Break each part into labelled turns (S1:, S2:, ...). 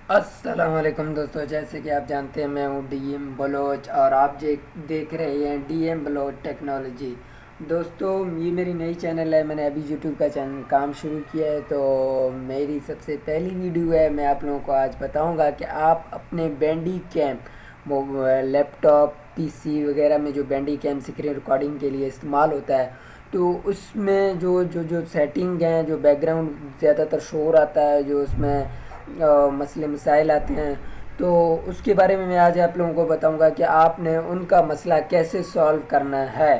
S1: अस्सलाम वालेकुम दोस्तों, जैसे कि आप जानते हैं मैं हूँ डीएम बलोच और आप जे देख रहे हैं डीएम बलोच टेक्नोलॉजी। दोस्तों, ये मेरी नई चैनल है। मैंने अभी यूट्यूब का चैनल काम शुरू किया है, तो मेरी सबसे पहली वीडियो है। मैं आप लोगों को आज बताऊंगा कि आप अपने बैंडी कैम लैपटॉप पीसी वगैरह में जो बैंडी कैम स्क्रीन रिकॉर्डिंग के लिए इस्तेमाल होता है, तो उसमें जो सेटिंग हैं, जो बैकग्राउंड ज़्यादातर शोर आता है, जो उसमें मसले मसाइल आते हैं, तो उसके बारे में मैं आज आप लोगों को बताऊंगा कि आपने उनका मसला कैसे सॉल्व करना है।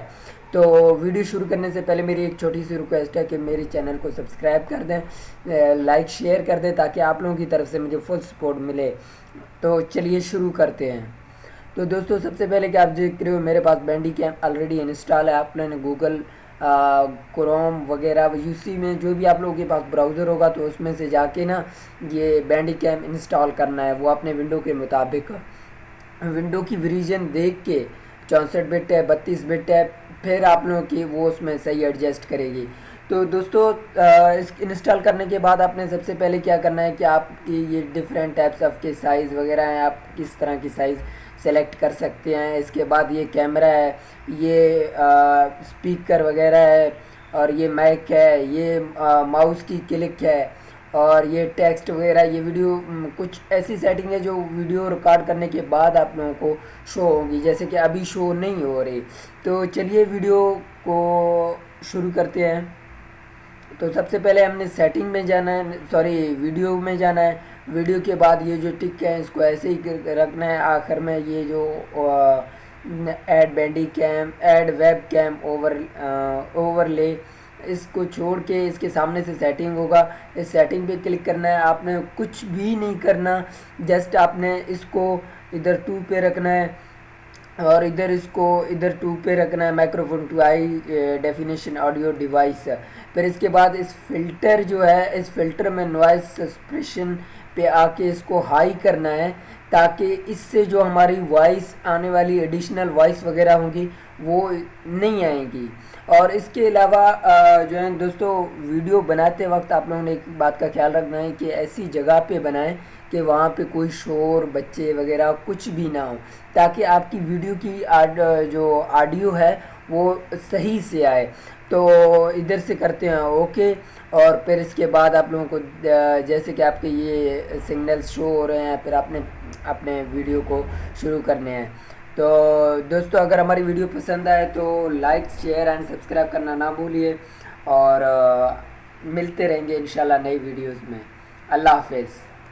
S1: तो वीडियो शुरू करने से पहले मेरी एक छोटी सी रिक्वेस्ट है कि मेरे चैनल को सब्सक्राइब कर दें, लाइक शेयर कर दें, ताकि आप लोगों की तरफ से मुझे फुल सपोर्ट मिले। तो चलिए शुरू करते हैं। तो दोस्तों, सबसे पहले कि आप देख रहे हो मेरे पास बैंडी कैम ऑलरेडी इंस्टॉल है। आप लोगों ने गूगल क्रोम वगैरह यूसी में जो भी आप लोगों के पास ब्राउज़र होगा, तो उसमें से जाके ना ये बैंडी कैम इंस्टॉल करना है। वो अपने विंडो के मुताबिक विंडो की वर्जन देख के 64 बिट है, 32 बिट है, फिर आप लोगों की वो उसमें सही एडजस्ट करेगी। तो दोस्तों, इस इंस्टॉल करने के बाद आपने सबसे पहले क्या करना है कि आपकी ये डिफरेंट टाइप्स ऑफ के साइज़ वगैरह हैं, आप किस तरह की साइज़ सेलेक्ट कर सकते हैं। इसके बाद ये कैमरा है, ये स्पीकर वगैरह है, और ये माइक है, ये माउस की क्लिक है, और ये टेक्स्ट वगैरह, ये वीडियो कुछ ऐसी सेटिंग है जो वीडियो रिकॉर्ड करने के बाद आप लोगों को शो होंगी, जैसे कि अभी शो नहीं हो रही। तो चलिए वीडियो को शुरू करते हैं। तो सबसे पहले हमने सेटिंग में जाना है, सॉरी वीडियो में जाना है। वीडियो के बाद ये जो टिक है इसको ऐसे ही रखना है। आखिर में ये जो add Bandicam, add webcam overlay, इसको छोड़ के इसके सामने से सेटिंग होगा, इस सेटिंग पे क्लिक करना है। आपने कुछ भी नहीं करना, जस्ट आपने इसको इधर टू पे रखना है, और इधर इसको इधर टू पे रखना है, microphone to high definition audio device. फिर इसके बाद इस फिल्टर जो है, इस फिल्टर में नॉइस सप्रेशन पे आके इसको हाई करना है, ताकि इससे जो हमारी वॉइस आने वाली एडिशनल वॉइस वगैरह होंगी वो नहीं आएंगी। और इसके अलावा जो है दोस्तों, वीडियो बनाते वक्त आप लोगों ने एक बात का ख्याल रखना है कि ऐसी जगह पे बनाएं कि वहाँ पे कोई शोर, बच्चे वगैरह कुछ भी ना हो, ताकि आपकी वीडियो की जो ऑडियो है वो सही से आए। तो इधर से करते हैं ओके। और फिर इसके बाद आप लोगों को जैसे कि आपके ये सिग्नल्स शो हो रहे हैं, फिर आपने अपने वीडियो को शुरू करने हैं। तो दोस्तों, अगर हमारी वीडियो पसंद आए तो लाइक शेयर एंड सब्सक्राइब करना ना भूलिए, और मिलते रहेंगे इंशाल्लाह नई वीडियोस में। अल्लाह हाफिज़।